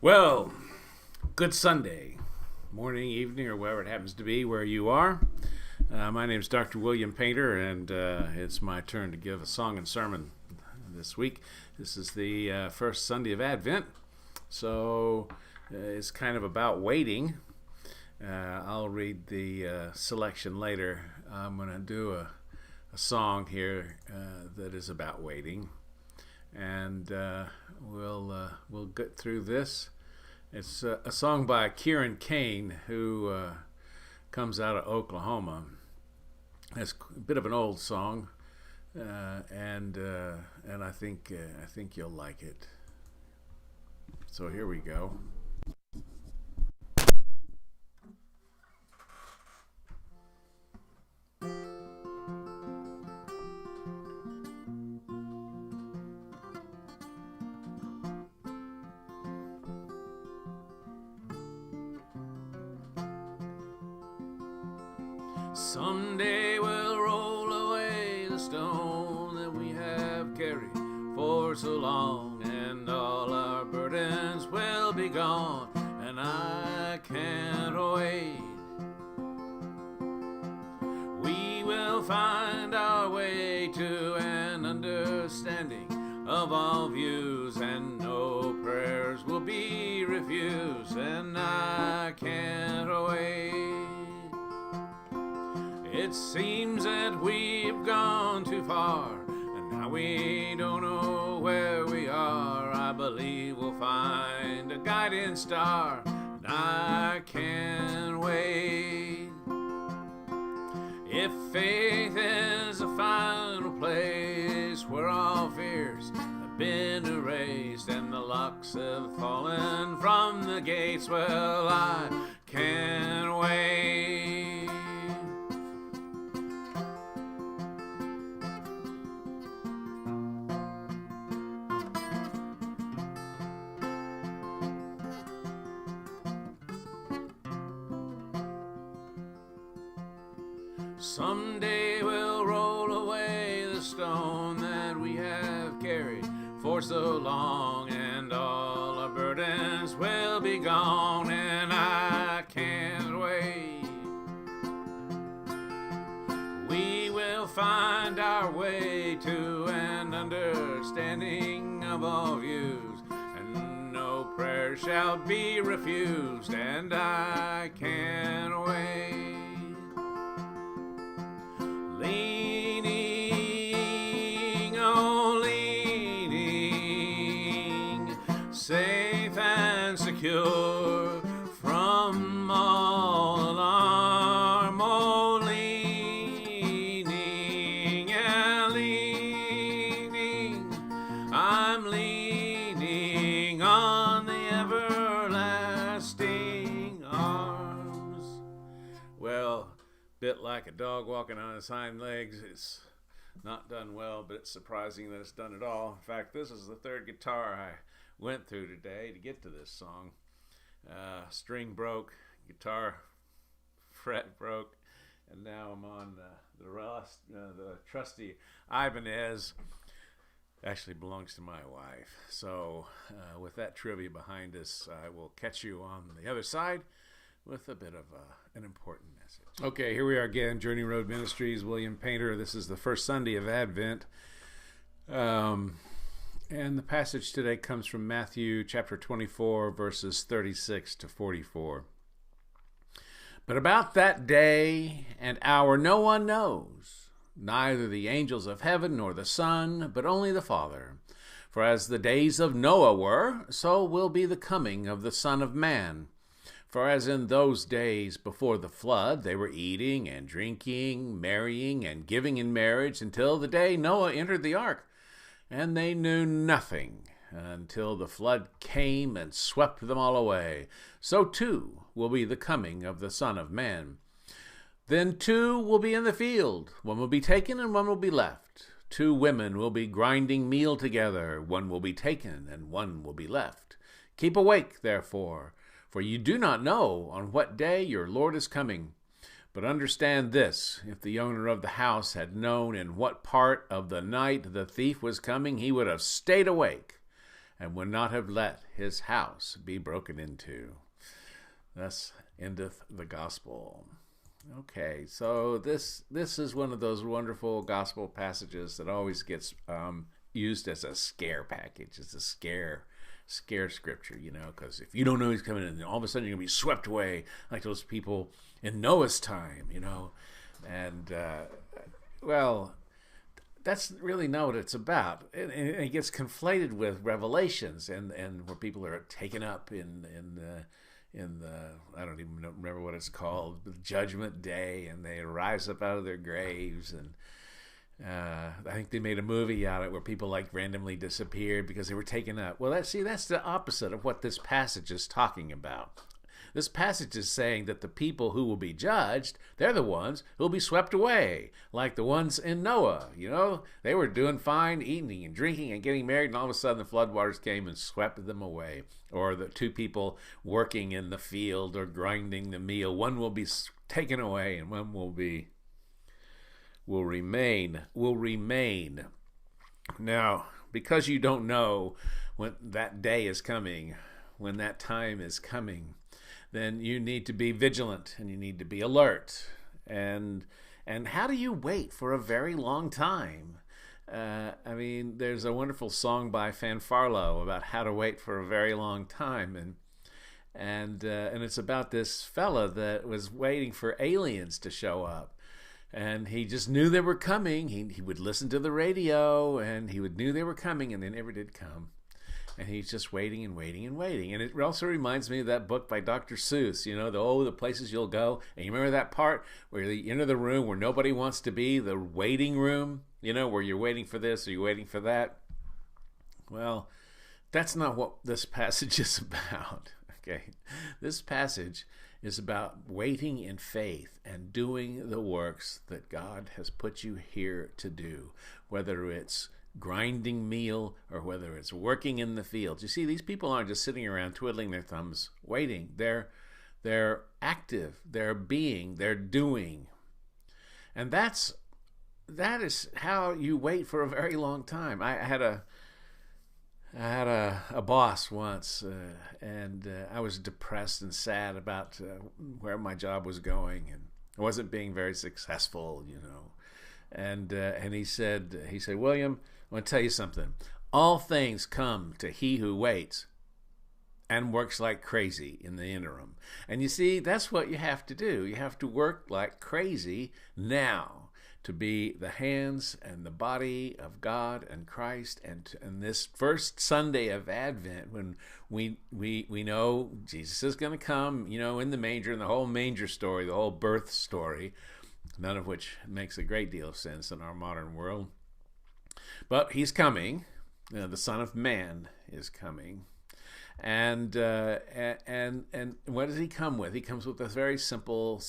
Well, good Sunday, morning, evening, or wherever it happens to be where you are. My name is Dr. William Painter, and it's my turn to give a song and sermon this week. This is the first Sunday of Advent, so it's kind of about waiting. I'll read the selection later. I'm going to do a song here that is about waiting, and we'll get through this. It's a song by Kieran Kane, who comes out of Oklahoma. It's a bit of an old song, and I think you'll like it. So here we go. Someday we'll roll away the stone that we have carried for so long, and all our burdens will be gone, and I can't wait. We will find our way to an understanding of all views, and no prayers will be refused, and I can't wait. It seems that we've gone too far, and now we don't know where we are. I believe we'll find a guiding star, and I can't wait. If faith is the final place where all fears have been erased and the locks have fallen from the gates, well, I can't wait. Someday we'll roll away the stone that we have carried for so long, and all our burdens will be gone, and I can't wait. We will find our way to an understanding of all views, and no prayer shall be refused, and I can't wait. Leaning, oh leaning, safe and secure from all alarm. Oh leaning, yeah, leaning, I'm leaning on the everlasting arms. Well, bit like a dog walking on his hind legs. It's not done well, but it's surprising that it's done at all. In fact, this is the third guitar I went through today to get to this song. String broke, guitar fret broke, and now I'm on the trusty Ibanez. Actually belongs to my wife. So with that trivia behind us, I will catch you on the other side with a bit of an important message. Okay, here we are again, Journey Road Ministries, William Painter. This is the first Sunday of Advent. And the passage today comes from Matthew chapter 24, verses 36 to 44. But about that day and hour no one knows, neither the angels of heaven nor the Son, but only the Father. For as the days of Noah were, so will be the coming of the Son of Man. For as in those days before the flood, they were eating and drinking, marrying and giving in marriage until the day Noah entered the ark. And they knew nothing until the flood came and swept them all away. So too will be the coming of the Son of Man. Then two will be in the field. One will be taken and one will be left. Two women will be grinding meal together. One will be taken and one will be left. Keep awake, therefore, for you do not know on what day your Lord is coming. But understand this, if the owner of the house had known in what part of the night the thief was coming, he would have stayed awake and would not have let his house be broken into. Thus endeth the gospel. Okay, so this is one of those wonderful gospel passages that always gets used as a scare package, as a scare scripture, because if you don't know he's coming in, then all of a sudden you're going to be swept away like those people in Noah's time, and well, that's really not what it's about. And it gets conflated with Revelations and where people are taken up in the I don't even remember what it's called, the Judgment Day, and they rise up out of their graves. And I think they made a movie out of it where people like randomly disappeared because they were taken up. Well, that's the opposite of what this passage is talking about. This passage is saying that the people who will be judged, they're the ones who will be swept away, like the ones in Noah. They were doing fine, eating and drinking and getting married, and all of a sudden the floodwaters came and swept them away. Or the two people working in the field or grinding the meal, one will be taken away and one will remain. Now, because you don't know when that day is coming, when that time is coming, then you need to be vigilant and you need to be alert. And how do you wait for a very long time? There's a wonderful song by Fanfarlo about how to wait for a very long time, and it's about this fella that was waiting for aliens to show up, and he just knew they were coming. He would listen to the radio, and he knew they were coming, and they never did come. And he's just waiting and waiting and waiting. And it also reminds me of that book by Dr. Seuss, the places you'll go. And you remember that part where you enter the room where nobody wants to be, the waiting room, where you're waiting for this or you're waiting for that? Well, that's not what this passage is about. Okay, this passage is about waiting in faith and doing the works that God has put you here to do, whether it's grinding meal or whether it's working in the fields. You see, these people aren't just sitting around twiddling their thumbs waiting. They're active, they're being, they're doing. And that is how you wait for a very long time. I had a boss once, and I was depressed and sad about where my job was going, and I wasn't being very successful, And he said, William, I want to tell you something. All things come to he who waits and works like crazy in the interim. And you see, that's what you have to do. You have to work like crazy now to be the hands and the body of God and Christ. And this first Sunday of Advent, when we know Jesus is going to come, in the manger, and the whole manger story, the whole birth story, none of which makes a great deal of sense in our modern world. But he's coming. The Son of Man is coming. And what does he come with? He comes with a very simple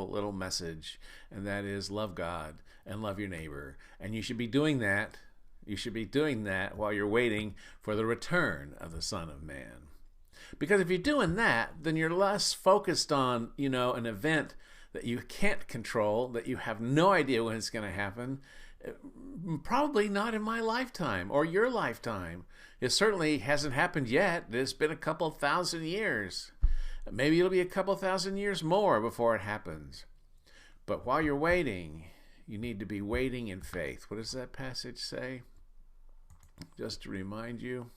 little message, and that is love God and love your neighbor. And you should be doing that. You should be doing that while you're waiting for the return of the Son of Man. Because if you're doing that, then you're less focused on, an event that you can't control, that you have no idea when it's going to happen. Probably not in my lifetime or your lifetime. It certainly hasn't happened yet. It's been a couple thousand years. Maybe it'll be a couple thousand years more before it happens. But while you're waiting, you need to be waiting in faith. What does that passage say? Just to remind you.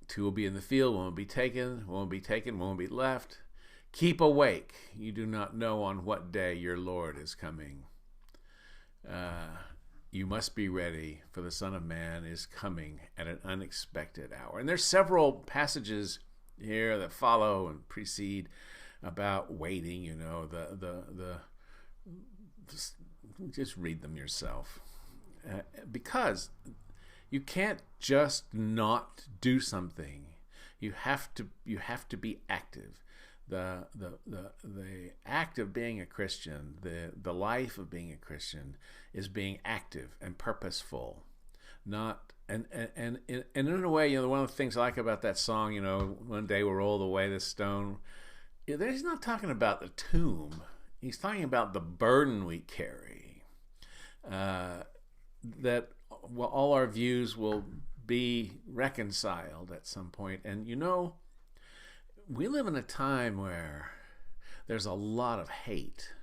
Two will be in the field, one will be taken, one will be left. Keep awake. You do not know on what day your Lord is coming. You must be ready, for the Son of Man is coming at an unexpected hour. And there's several passages here that follow and precede about waiting. Just read them yourself, because you can't just not do something. You have to be active. The act of being a Christian, the life of being a Christian, is being active and purposeful. Not and in a way, one of the things I like about that song, one day we'll roll away the stone. He's not talking about the tomb. He's talking about the burden we carry. that all our views will be reconciled at some point. And we live in a time where there's a lot of hate.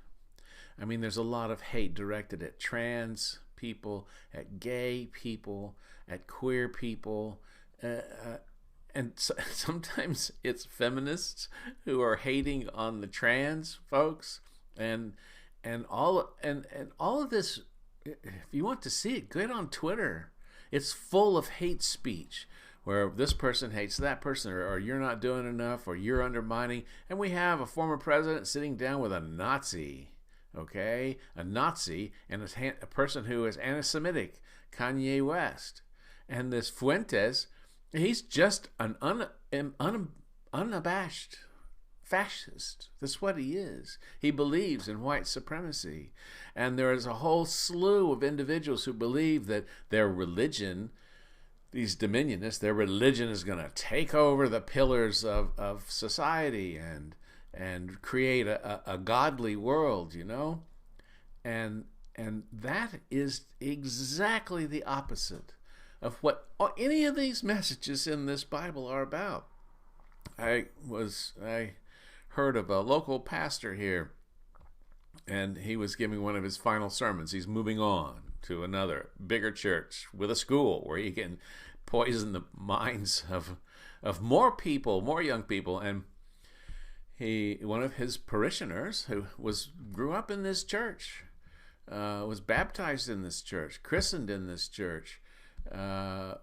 I mean, there's a lot of hate directed at trans people, at gay people, at queer people, and sometimes it's feminists who are hating on the trans folks, and all of this. If you want to see it, get on Twitter. It's full of hate speech, where this person hates that person, or you're not doing enough, or you're undermining. And we have a former president sitting down with a Nazi. Okay, a Nazi and a person who is anti-Semitic, Kanye West, and this Fuentes, he's just an unabashed fascist. That's what he is. He believes in white supremacy, and there is a whole slew of individuals who believe that their religion, these dominionists, their religion is going to take over the pillars of society and create a godly world, and that is exactly the opposite of what any of these messages in this Bible are about. I heard of a local pastor here, and he was giving one of his final sermons. He's moving on to another bigger church with a school where he can poison the minds of more people, more young people. And one of his parishioners who grew up in this church, was baptized in this church, christened in this church, the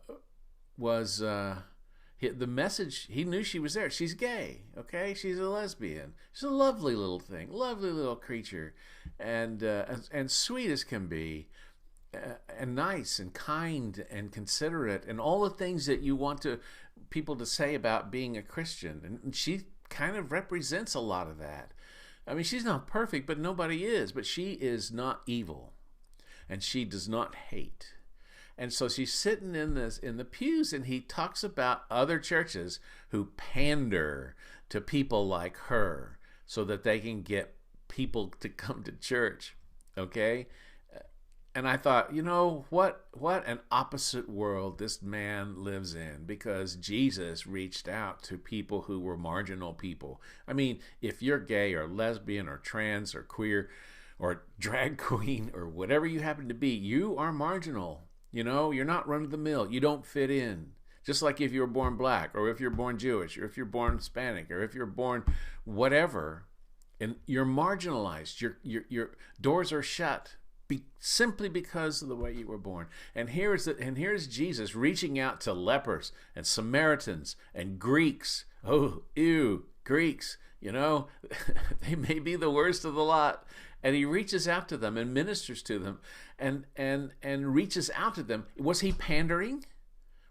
message, he knew she was there. She's gay, okay? She's a lesbian. She's a lovely little thing, lovely little creature, and sweet as can be, and nice and kind and considerate, and all the things that you want people to say about being a Christian. And she kind of represents a lot of that. I mean, she's not perfect, but nobody is. But she is not evil, and she does not hate. And so she's sitting in the pews, and he talks about other churches who pander to people like her so that they can get people to come to church. Okay? And I thought, what an opposite world this man lives in, because Jesus reached out to people who were marginal people. I mean, if you're gay or lesbian or trans or queer or drag queen or whatever you happen to be, you are marginal. You're not run of the mill. You don't fit in. Just like if you were born black, or if you're born Jewish, or if you're born Hispanic, or if you're born whatever, and you're marginalized. Your doors are shut. Simply because of the way you were born. And here's Jesus reaching out to lepers and Samaritans and Greeks. Oh, ew, Greeks, they may be the worst of the lot. And he reaches out to them and ministers to them and reaches out to them. Was he pandering?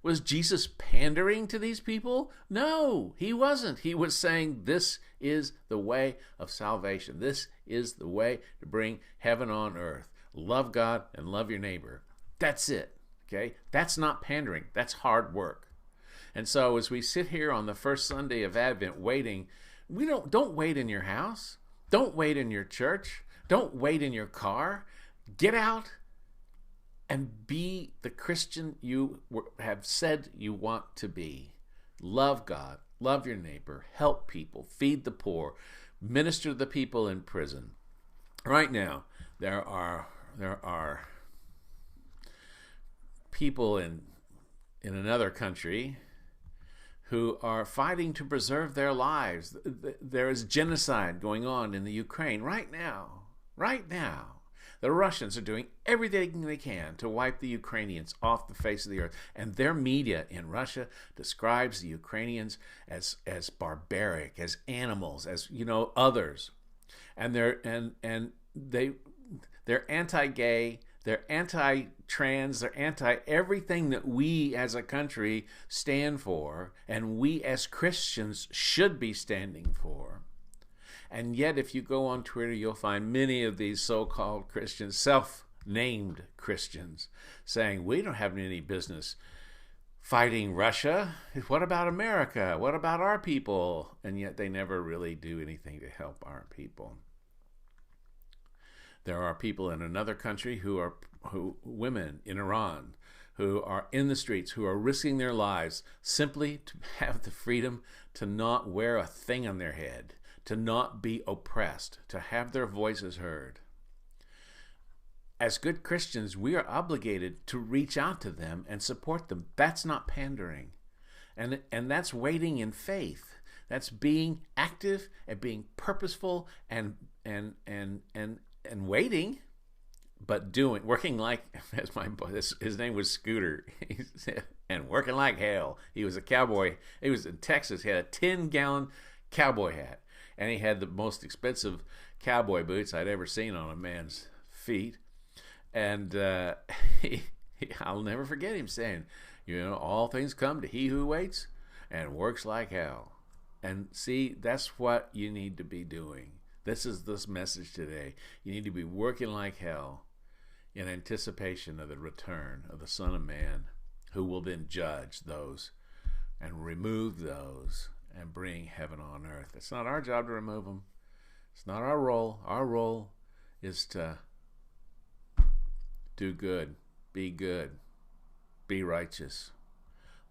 Was Jesus pandering to these people? No, he wasn't. He was saying, this is the way of salvation. This is the way to bring heaven on earth. Love God and love your neighbor. That's it. Okay? That's not pandering. That's hard work. And so as we sit here on the first Sunday of Advent waiting, don't wait in your house. Don't wait in your church. Don't wait in your car. Get out and be the Christian you have said you want to be. Love God. Love your neighbor. Help people. Feed the poor. Minister to the people in prison. Right now, there are people in another country who are fighting to preserve their lives. There is genocide going on in the Ukraine right now. Right now. The Russians are doing everything they can to wipe the Ukrainians off the face of the earth. And their media in Russia describes the Ukrainians as barbaric, as animals, as others. And they're anti-gay, they're anti-trans, they're anti-everything that we as a country stand for, and we as Christians should be standing for. And yet, if you go on Twitter, you'll find many of these so-called Christians, self-named Christians, saying, we don't have any business fighting Russia. What about America? What about our people? And yet they never really do anything to help our people. There are people in another country women in Iran, who are in the streets, who are risking their lives simply to have the freedom to not wear a thing on their head, to not be oppressed, to have their voices heard. As good Christians, we are obligated to reach out to them and support them. That's not pandering. And that's waiting in faith. That's being active and being purposeful and waiting, but working like, as my boy, his name was Scooter, and working like hell. He was a cowboy. He was in Texas. He had a 10-gallon cowboy hat, and he had the most expensive cowboy boots I'd ever seen on a man's feet. And I'll never forget him saying, all things come to he who waits and works like hell. And see, that's what you need to be doing. This is this message today. You need to be working like hell in anticipation of the return of the Son of Man, who will then judge those and remove those and bring heaven on earth. It's not our job to remove them. It's not our role. Our role is to do good, be righteous,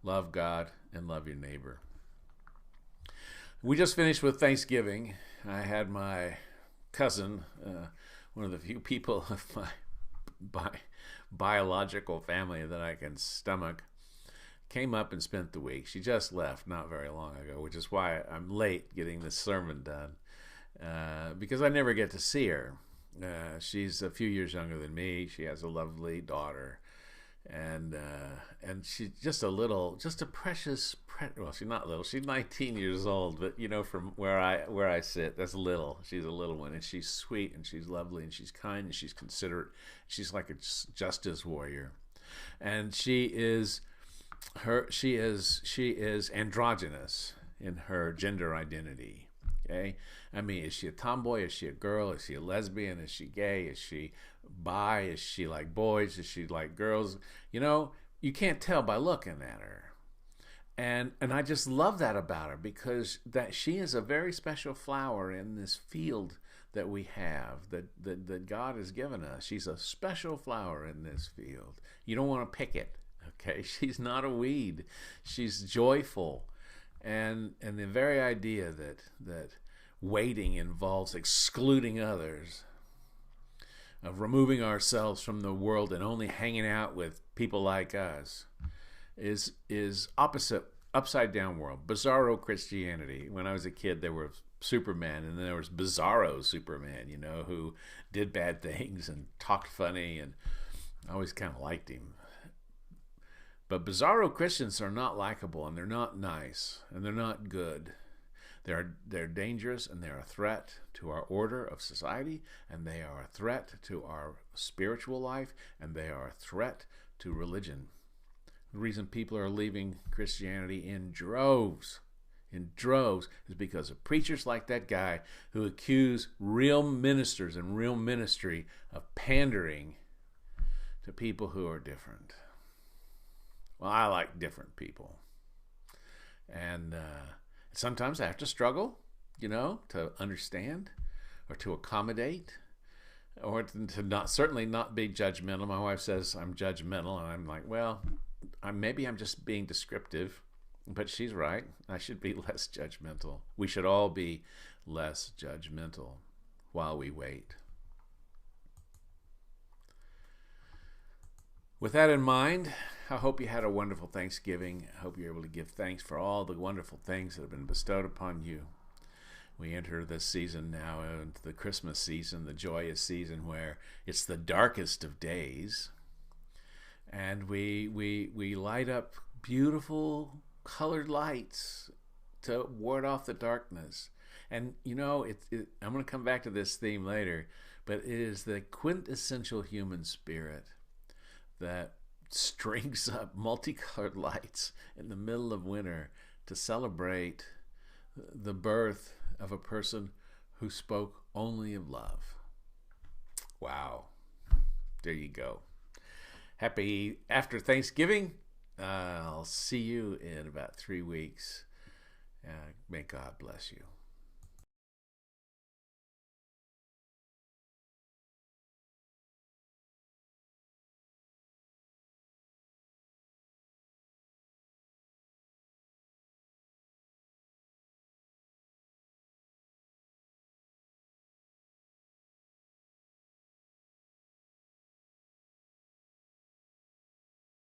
love God, and love your neighbor. We just finished with Thanksgiving. I had my cousin, one of the few people of my biological family that I can stomach, came up and spent the week. She just left not very long ago, which is why I'm late getting this sermon done, because I never get to see her. She's a few years younger than me. She has a lovely daughter, and she's just a precious. Well, she's not little. She's 19 years old, but from where I sit, that's little. She's a little one, and she's sweet, and she's lovely, and she's kind, and she's considerate. She's like a justice warrior, and she is androgynous in her gender identity. Okay, I mean, is she a tomboy? Is she a girl? Is she a lesbian? Is she gay? Is she bi? Is she like boys? Is she like girls? You can't tell by looking at her. And I just love that about her, because that she is a very special flower in this field that we have, that God has given us. She's a special flower in this field. You don't want to pick it, okay? She's not a weed. She's joyful. And the very idea that waiting involves excluding others, of removing ourselves from the world and only hanging out with people like us, is opposite, upside down world. Bizarro Christianity. When I was a kid, there were Superman, and then there was Bizarro Superman, who did bad things and talked funny, and I always kind of liked him. But Bizarro Christians are not likable, and they're not nice, and they're not good. They're dangerous, and they're a threat to our order of society, and they are a threat to our spiritual life, and they are a threat to religion. The reason people are leaving Christianity in droves is because of preachers like that guy who accuse real ministers and real ministry of pandering to people who are different. Well, I like different people. And sometimes I have to struggle, to understand or to accommodate, or to certainly not be judgmental. My wife says I'm judgmental, and I'm like, well, maybe I'm just being descriptive, but she's right. I should be less judgmental. We should all be less judgmental while we wait. With that in mind, I hope you had a wonderful Thanksgiving. I hope you're able to give thanks for all the wonderful things that have been bestowed upon you. We enter this season now, into the Christmas season, the joyous season where it's the darkest of days. And we light up beautiful colored lights to ward off the darkness. And I'm going to come back to this theme later, but it is the quintessential human spirit that strings up multicolored lights in the middle of winter to celebrate the birth of a person who spoke only of love. Wow. There you go. Happy after Thanksgiving. I'll see you in about 3 weeks. May God bless you.